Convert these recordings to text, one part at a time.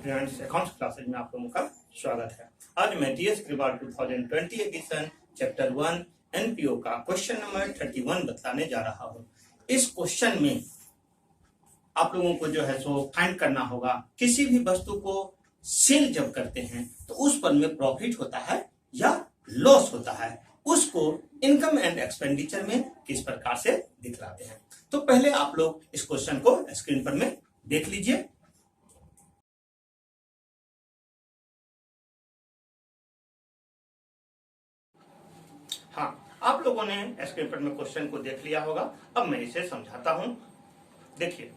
Students, accounts classes में आप लोगों का स्वागत है। आज मैं टीएस कृपाल 2020 एडिशन चैप्टर 1 एनपीओ का क्वेश्चन नंबर 31 बताने जा रहा हूँ। इस क्वेश्चन में आप लोगों को जो है सो फाइंड करना होगा, किसी भी वस्तु को सेल जब करते हैं तो उस पर में प्रॉफिट होता है या लॉस होता है, उसको इनकम एंड एक्सपेंडिचर में किस प्रकार से दिखलाते हैं। तो पहले आप लोग इस क्वेश्चन को स्क्रीन पर में देख लीजिए। हाँ, आप लोगों ने स्क्रीन पर में क्वेश्चन को देख लिया होगा। अब मैं इसे समझाता हूं। देखिए,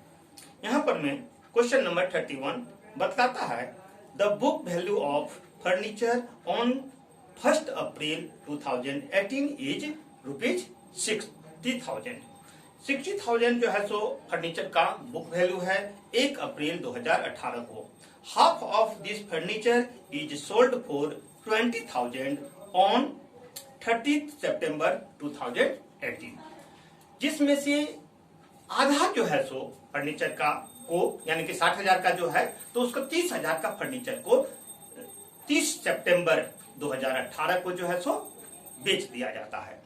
यहां पर मैं क्वेश्चन नंबर 31 बताता है the book value of furniture on 1 April 2018 is ₹60,000। 60,000 जो है सो फर्नीचर का बुक वैल्यू है 1 अप्रैल 2018 को। Half of this furniture is sold for 20,000 on 30 सितंबर 2018, जिसमें से आधा जो है सो फर्नीचर का को यानी कि 60,000 का जो है तो उसको 30,000 का फर्नीचर को 30 सितंबर 2018 को जो है सो बेच दिया जाता है।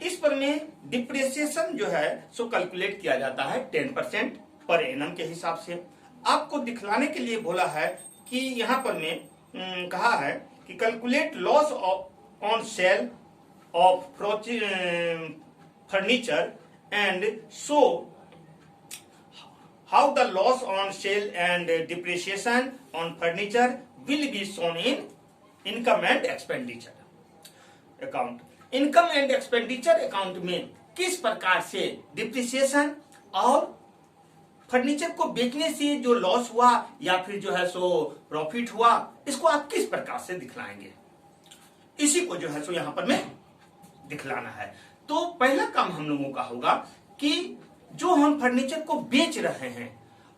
इस पर में डिप्रिसिएशन जो है सो कैलकुलेट किया जाता है 10% पर एनम के हिसाब से। आपको दिखलाने के लिए बोला है कि यहाँ पर में कहा है कि calculate loss on sale of furniture and show how the loss on sale and depreciation on furniture will be shown in income and expenditure account। Income and expenditure account में किस प्रकार से डिप्रिसिएशन और फर्नीचर को बेचने से जो loss हुआ या फिर जो है सो प्रॉफिट हुआ, इसको आप किस प्रकार से दिखलाएंगे, इसी को जो है सो यहाँ पर में दिखलाना है। तो पहला काम हम लोगों का होगा कि जो हम फर्नीचर को बेच रहे हैं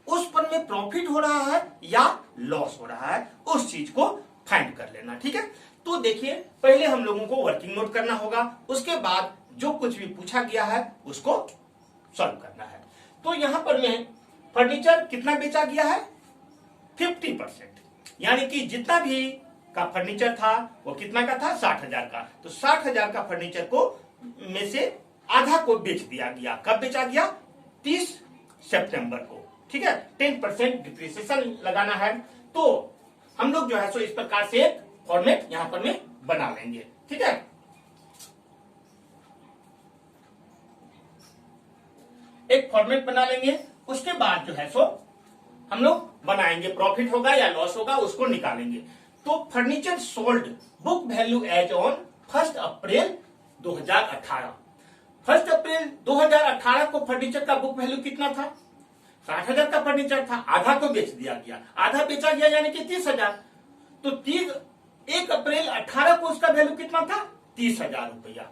उस पर में प्रॉफिट हो रहा है या लॉस हो रहा है, उस चीज को फाइंड कर लेना। ठीक है, तो देखिए, पहले हम लोगों को वर्किंग नोट करना होगा, उसके बाद जो कुछ भी पूछा गया है उसको सॉल्व करना है। तो यहाँ पर में फर्नीचर कितना बेचा गया है 50%, यानी कि जितना भी का फर्नीचर था वो कितना का था 60,000 का। तो 60,000 का फर्नीचर को में से आधा को बेच दिया गया। कब बेचा गया 30 सितंबर को। ठीक है, 10% डिप्रिसिएशन लगाना है। तो हम लोग जो है सो इस प्रकार से एक फॉर्मेट यहां पर में बना लेंगे। ठीक है, एक फॉर्मेट बना लेंगे। उसके बाद जो है सो हम लोग बनाएंगे, प्रॉफिट होगा या लॉस होगा उसको निकालेंगे। तो furniture sold book value as on 1 April 2018। 1 April 2018 को फर्नीचर का बुक वैल्यू कितना था 60,000 का फर्नीचर था, आधा को बेच दिया गया, आधा बेचा गया यानी कि 30,000। तो 1 अप्रैल 18 को उसका वैल्यू कितना था 30,000 रुपया।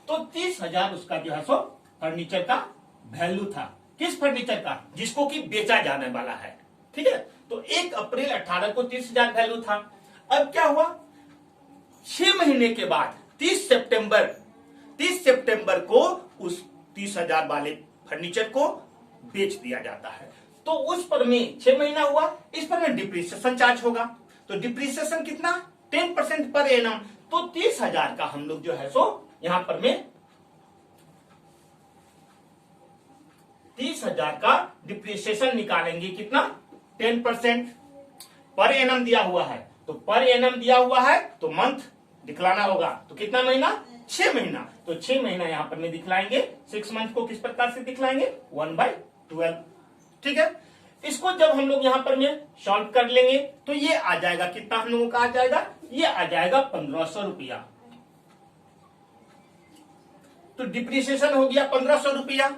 तो 30,000 उसका जो है सो फर्नीचर का वैल्यू था। किस फर्नीचर का, जिसको कि बेचा जाने वाला है। ठीक है, तो 1 अप्रैल 18 को 30,000 वैल्यू था। अब क्या हुआ, 6 महीने के बाद 30 सितंबर को उस 30,000 वाले फर्नीचर को बेच दिया जाता है। तो उस पर में 6 महीना हुआ, इस पर में डिप्रिसिएशन चार्ज होगा। तो डिप्रिसिएशन कितना 10% पर एनम। तो 30,000 का हम लोग जो है सो यहां पर में 30,000 का डिप्रिसिएशन निकालेंगे। कितना 10% पर एनम दिया हुआ है। तो पर एनम दिया हुआ है तो मंथ दिखलाना होगा। तो कितना महीना 6 महीना। तो 6 महीना यहां पर में दिखलाएंगे। 6 मंथ को किस प्रकार से दिखलाएंगे 1/12। ठीक है, इसको जब हम लोग यहां पर में सॉल्व कर लेंगे तो ये आ जाएगा, कितना हम लोगों का आ जाएगा, ये आ जाएगा 1,500 रुपया। तो डिप्रिसिएशन हो गया 1,500 रुपया।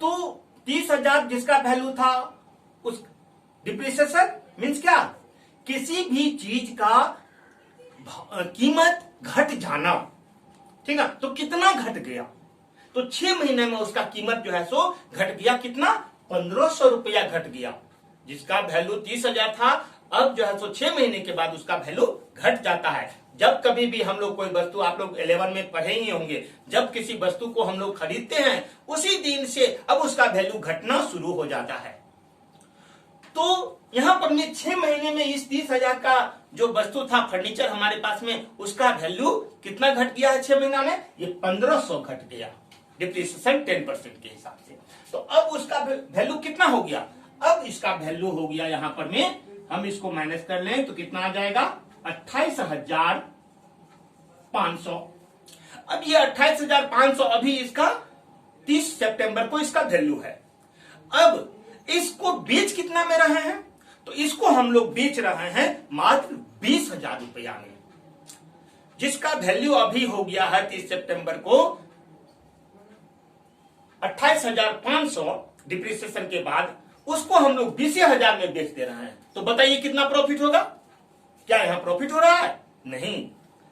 तो 30,000 जिसका वैल्यू था, उस डिप्रिसिएशन मीन्स क्या, किसी भी चीज का कीमत घट जाना। ठीक है, तो कितना घट गया, तो 6 महीने में उसका कीमत जो है सो घट गया। कितना 1,500 रुपया घट गया। जिसका वैल्यू 30,000 था, अब जो है सो 6 महीने के बाद उसका वैल्यू घट जाता है। जब कभी भी हम लोग कोई वस्तु, आप लोग 11 में पढ़े ही होंगे, जब किसी वस्तु को हम लोग खरीदते हैं उसी दिन से अब उसका वैल्यू घटना शुरू हो जाता है। तो यहां पर में 6 महीने में इस 30,000 का जो वस्तु था फर्नीचर हमारे पास में, उसका वैल्यू कितना घट गया है 6 महीना में? ये 1500 घट गया, डिप्रिसिएशन 10% के हिसाब से। तो अब उसका वैल्यू कितना हो गया? अब इसका वैल्यू हो गया यहां पर में, हम इसको माइनस कर लें तो कितना आ जाएगा? 28,500। अब ये 28,500 अभी इसका 30 सितंबर को इसका वैल्यू है। अब इसको बेच कितना में रहे हैं? तो इसको हम लोग बेच रहे हैं मात्र 20,000 रुपया में, जिसका वैल्यू अभी हो गया है 30 सितंबर को 28,500 डिप्रिसिएशन के बाद, उसको हम लोग 20,000 में बेच दे रहे हैं। तो बताइए कितना प्रॉफिट होगा? क्या यहां प्रॉफिट हो रहा है? नहीं,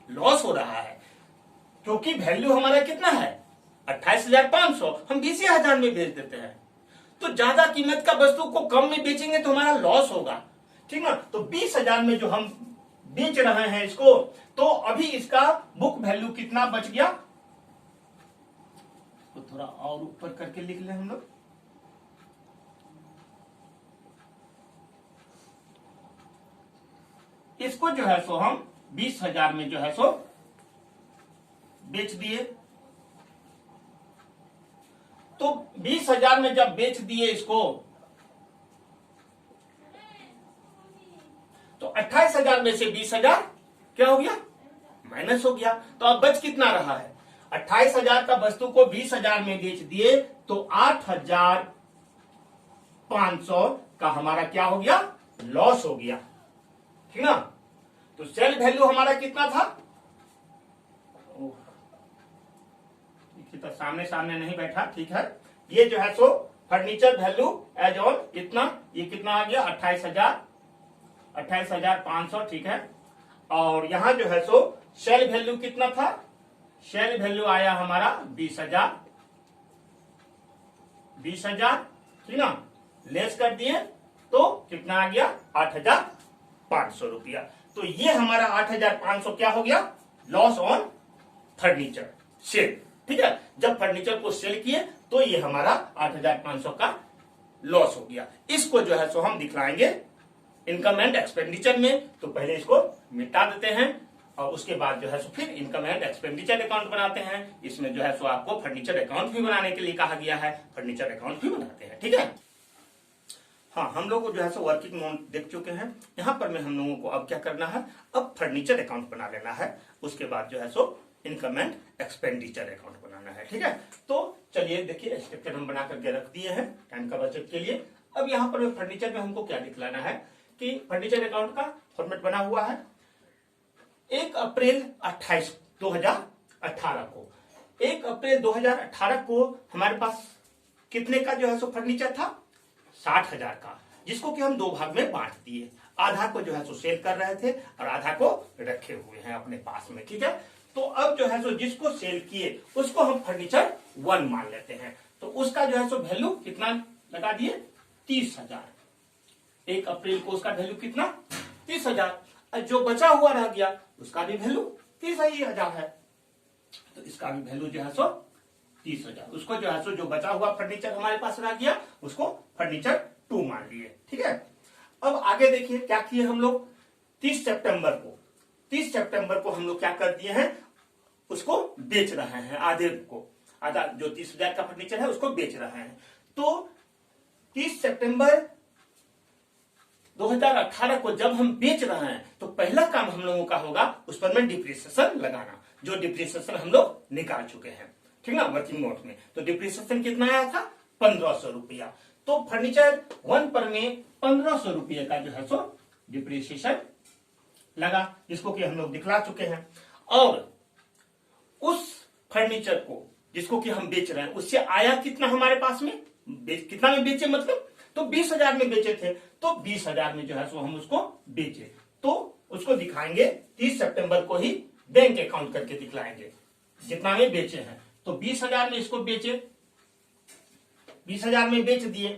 लॉस हो रहा है, क्योंकि वैल्यू हमारा कितना है 28,500, हम 20,000 में बेच देते हैं। तो ज्यादा कीमत का वस्तु को कम में बेचेंगे तो हमारा लॉस होगा, ठीक ना। तो 20,000 में जो हम बेच रहे हैं इसको, तो अभी इसका बुक वैल्यू कितना बच गया? तो थोड़ा और ऊपर करके लिख लें हम लोग। इसको जो है सो हम 20,000 में जो है सो बेच दिए। तो 20,000 में जब बेच दिए इसको, तो 28,000 में से 20,000 क्या हो गया? माइनस हो गया। तो अब बच कितना रहा है? 28,000 का वस्तु को 20,000 में बेच दिए तो 8,500 का हमारा क्या हो गया? लॉस हो गया, ठीक ना। तो सेल वैल्यू हमारा कितना था? तो सामने सामने नहीं बैठा, ठीक है। ये जो है सो फर्नीचर वैल्यू एज ऑन इतना, ये कितना आ गया? 28,500, ठीक है। और यहां जो है सो सेल वैल्यू कितना था? सेल वैल्यू आया हमारा 20,000, ठीक ना। लेस कर दिए तो कितना आ गया? 8,500 रुपया। तो ये हमारा 8,500 क्या हो गया? लॉस ऑन फर्नीचर सेल, ठीक है। जब फर्नीचर को सेल किए तो ये हमारा 8,500 का लॉस हो गया। इसको जो है सो हम दिखलाएंगे इनकम एंड एक्सपेंडिचर में। तो पहले इसको मिटा देते हैं और उसके बाद जो है सो फिर इनकम एंड एक्सपेंडिचर अकाउंट बनाते हैं। इसमें जो है सो आपको फर्नीचर अकाउंट भी बनाने के लिए कहा गया है, फर्नीचर अकाउंट भी बनाते हैं, ठीक है। हाँ, हम लोग जो है सो वर्किंग नोट देख चुके हैं। यहाँ पर में हम लोगों को अब क्या करना है? अब फर्नीचर अकाउंट बना लेना है। उसके बाद जो है सो इनकम एंड एक्सपेंडिचर अकाउंट बनाना है, ठीक है। तो चलिए देखिए, स्ट्रक्चर हम बना करके रख दिए हैं टाइम का बचत के लिए। अब यहाँ पर फर्नीचर में हमको क्या दिखलाना है कि फर्नीचर अकाउंट का फॉर्मेट बना हुआ है 1 अप्रैल 2018 को। 1 अप्रैल 2018 को हमारे पास कितने का जो है सो फर्नीचर था? 60,000 का, जिसको कि हम 2 भाग में बांट दिए। आधा को जो है सो सेल कर रहे थे और आधा को रखे हुए हैं अपने पास में, ठीक है। तो अब जो है सो जिसको सेल किए उसको हम फर्नीचर 1 मान लेते हैं। तो उसका जो है सो वैल्यू कितना लगा दिए? 30,000। 1 अप्रैल को उसका वैल्यू कितना? 30,000। जो बचा हुआ रह गया उसका भी वैल्यू 30,000 है। तो इसका भी वैल्यू जो है सो 30,000। उसको जो है सो जो बचा हुआ फर्नीचर हमारे पास रह गया उसको फर्नीचर 2 मान लिए, ठीक है। अब आगे देखिए क्या किए हम लोग। 30 सितंबर को हम लोग क्या कर दिए हैं? उसको बेच रहे हैं, आधे को, आधा जो 30,000 का फर्नीचर है उसको बेच रहे हैं। तो 30 सितंबर 2018 को जब हम बेच रहे हैं तो पहला काम हम लोगों का होगा उस पर में डिप्रिसिएशन लगाना, जो डिप्रिसिएशन हम लोग निकाल चुके हैं, ठीक ना, वर्किंग नोट में। तो डिप्रिसिएशन कितना आया था? 1,500 रुपया। तो फर्नीचर 1 पर में 1,500 रुपये का जो है सो डिप्रिसिएशन लगा, जिसको कि हम लोग दिखला चुके हैं। और उस फर्नीचर को जिसको कि हम बेच रहे हैं उससे आया कितना हमारे पास में? कितना में बेचे मतलब? तो 20,000 में बेचे थे, तो 20,000 में जो है सो हम उसको बेचे। तो उसको दिखाएंगे 30 सितंबर को ही बैंक अकाउंट करके दिखलाएंगे जितना में बेचे हैं। तो 20,000 में इसको बेचे, 20,000 में बेच दिए।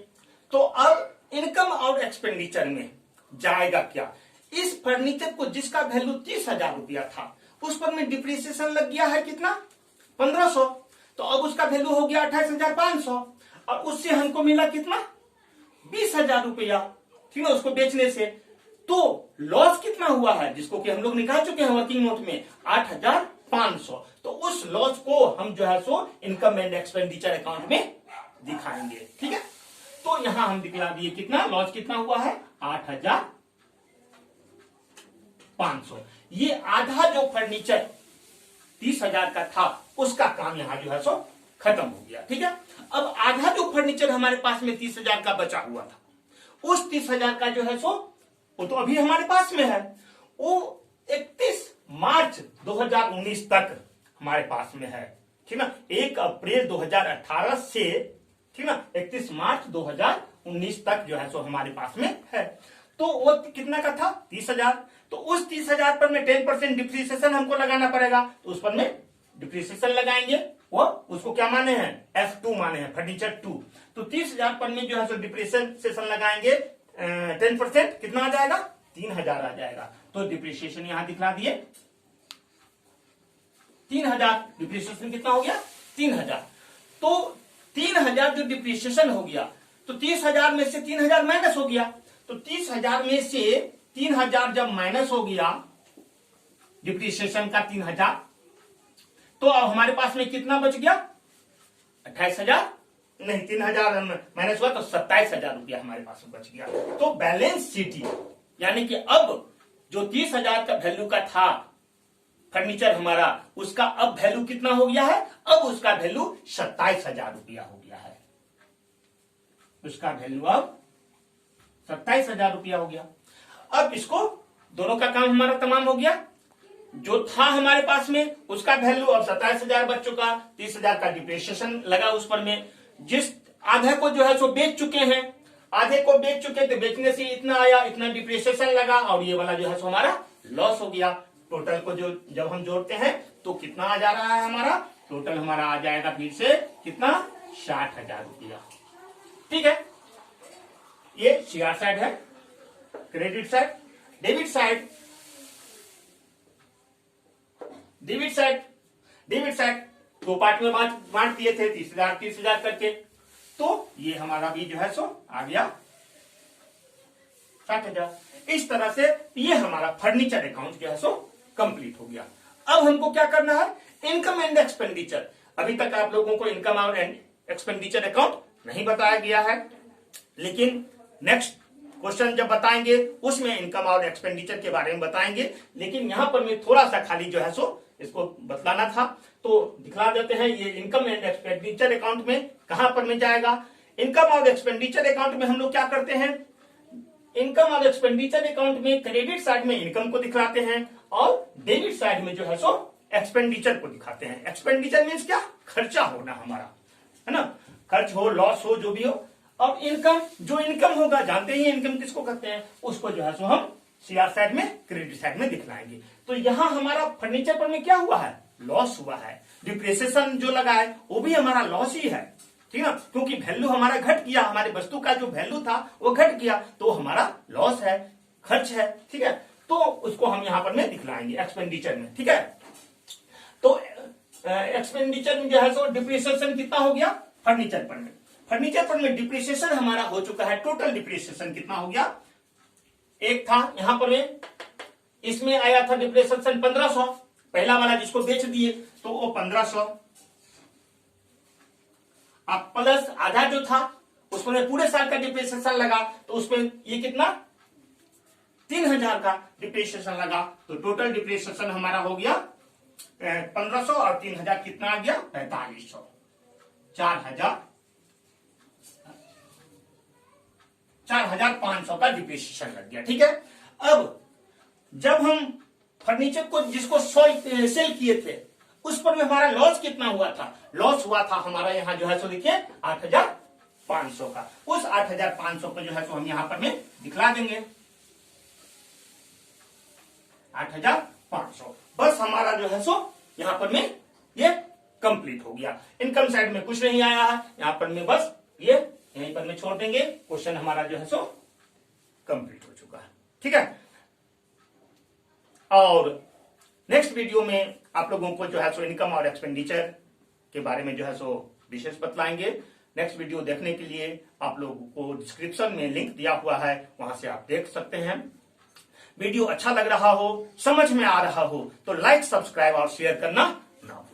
तो अब इनकम और एक्सपेंडिचर में जाएगा क्या? इस फर्नीचर को जिसका वैल्यू 30,000 रुपया था उस पर में डिप्रिसिएशन लग गया है कितना? 1,500। तो अब उसका वैल्यू हो गया 28,500 और उससे हमको मिला कितना? 20,000 रुपया, ठीक है, उसको बेचने से। तो लॉस कितना हुआ है जिसको कि हम लोग निकाल चुके हैं वर्किंग नोट में 8,500। तो उस लॉस को हम जो है सो इनकम एंड एक्सपेंडिचर अकाउंट में दिखाएंगे। ठीक है, तो यहां हम दिखला दिए कितना लॉस कितना हुआ है 8,500। ये आधा जो फर्नीचर 30,000 का था उसका काम यहां जो है सो खत्म हो गया। ठीक है, अब आधा जो फर्नीचर हमारे पास में 30,000 का बचा हुआ था, उस 30,000 का जो है सो वो तो अभी हमारे पास में है, वो 31 मार्च 2019 तक हमारे पास में है। ठीक ना, 1 अप्रैल 2018 से ठीक ना 31 मार्च 2019 तक जो है सो हमारे पास में है। तो वो कितना का था 30,000। तो उस 30,000 पर में 10% डिप्रिसिएशन हमको लगाना पड़ेगा, तो उस पर में डिप्रिसिएशन लगाएंगे। वो उसको क्या माने हैं F2 माने हैं, फर्नीचर 2। तो 30,000 पर में जो है सो डिप्रिसिएशन लगाएंगे 10%, कितना आ जाएगा 3,000 आ जाएगा। तो डिप्रिसिएशन यहां दिखला दिए 3,000। डिप्रिसिएशन कितना हो गया 3,000। तो 3,000 जो डिप्रिसिएशन हो गया, तो 30,000 में से 3,000 माइनस हो गया। तो 30,000 में से 3,000 जब माइनस हो गया डिप्रिसिएशन का 3,000, तो अब हमारे पास में कितना बच गया 28,000 नहीं, 3,000 माइनस हुआ तो 27,000 रुपया हमारे पास में बच गया। तो बैलेंस शीट यानी कि अब जो 30,000 का वैल्यू का था फर्नीचर हमारा, उसका अब वैल्यू कितना हो गया है, अब उसका वैल्यू 27,000 रुपया हो गया है। उसका वैल्यू अब 27,000 रुपया हो गया। अब इसको दोनों का काम हमारा तमाम हो गया। जो था हमारे पास में उसका वैल्यू अब 27,000 बच चुका, 30,000 का डिप्रिसिएशन लगा उस पर में। जिस आधे को जो है सो बेच चुके हैं, आधे को बेच चुके तो बेचने से इतना आया, इतना डिप्रिसिएशन लगा, और ये वाला जो है सो हमारा लॉस हो गया। टोटल को जो जब हम जोड़ते हैं तो कितना आ जा रहा है हमारा, टोटल हमारा आ जाएगा फिर से कितना 60,000 रुपया। ठीक है, ये CR साइड है, credit side. Debit side, debit side दो पार्ट में बांट दिए थे 30,000 करके। तो ये हमारा भी जो है सो आ गया 60,000। इस तरह से ये हमारा फर्नीचर अकाउंट जो है सो कंप्लीट हो गया। अब हमको क्या करना है, इनकम एंड एक्सपेंडिचर। अभी तक आप लोगों को इनकम और एक्सपेंडिचर अकाउंट नहीं बताया गया है, लेकिन नेक्स्ट क्वेश्चन जब बताएंगे उसमें इनकम और एक्सपेंडिचर के बारे में बताएंगे। लेकिन यहां पर मैं थोड़ा सा खाली जो है सो इसको बतलाना था, तो दिखला देते हैं। ये इनकम एंड एक्सपेंडिचर अकाउंट में कहां पर में जाएगा। इनकम और एक्सपेंडिचर अकाउंट में हम लोग क्या करते हैं, इनकम और एक्सपेंडिचर अकाउंट में क्रेडिट साइड में इनकम को दिखलाते हैं और डेबिट साइड में जो है सो एक्सपेंडिचर को दिखाते हैं। एक्सपेंडिचर मीन्स क्या, खर्चा होना हमारा, है ना, खर्च हो, लॉस हो, जो भी हो। अब इनकम, जो इनकम होगा, जानते ही इनकम किसको कहते हैं, उसको जो है सो हम CR साइड में, क्रेडिट साइड में दिखलाएंगे। तो यहां हमारा फर्नीचर पर में क्या हुआ है, लॉस हुआ है। डिप्रिसिएशन जो लगा है वो भी हमारा लॉस ही है, ठीक है, क्योंकि वैल्यू हमारा घट गया, हमारे वस्तु का जो वैल्यू था वो घट गया, तो हमारा लॉस है, खर्च है। ठीक है, तो उसको हम यहां पर में दिखलाएंगे एक्सपेंडिचर में। ठीक है, तो एक्सपेंडिचर में जो है सो डिप्रिसिएशन कितना हो गया फर्नीचर पर में, फर्नीचर पर में डिप्रिसिएशन हमारा हो चुका है। टोटल डिप्रिसिएशन कितना हो गया, एक था यहां पर में, इसमें आया था डिप्रिसिएशन 1500, पहला वाला जिसको बेच दिए तो वो 1500, अब प्लस आधा जो था उसमें पूरे साल का डिप्रिसिएशन लगा, तो उसमें ये कितना 3,000 का डिप्रिसिएशन लगा। तो टोटल डिप्रिसिएशन हमारा हो गया 1500 और 3,000 कितना आ गया 4500, 4,500 का डिप्रिसिएशन लग गया। ठीक है, अब जब हम फर्नीचर को जिसको सेल किए थे उस पर में हमारा लॉस कितना हुआ था, लॉस हुआ था हमारा यहाँ जो है सो देखिए 8,500 का। उस 8,500 को जो है सो हम यहाँ पर में दिखला देंगे 8,500। बस हमारा जो है सो यहाँ पर में ये कंप्लीट हो गया। इनकम साइड में कुछ नहीं आया है, यहाँ पर में बस ये यहीं पर में छोड़ देंगे। क्वेश्चन हमारा जो है सो कंप्लीट हो चुका है। ठीक है, और नेक्स्ट वीडियो में आप लोगों को जो है सो इनकम और एक्सपेंडिचर के बारे में जो है सो विशेष बतलाएंगे। नेक्स्ट वीडियो देखने के लिए आप लोगों को डिस्क्रिप्शन में लिंक दिया हुआ है, वहां से आप देख सकते हैं। वीडियो अच्छा लग रहा हो, समझ में आ रहा हो तो लाइक, सब्सक्राइब और शेयर करना ना भूलें।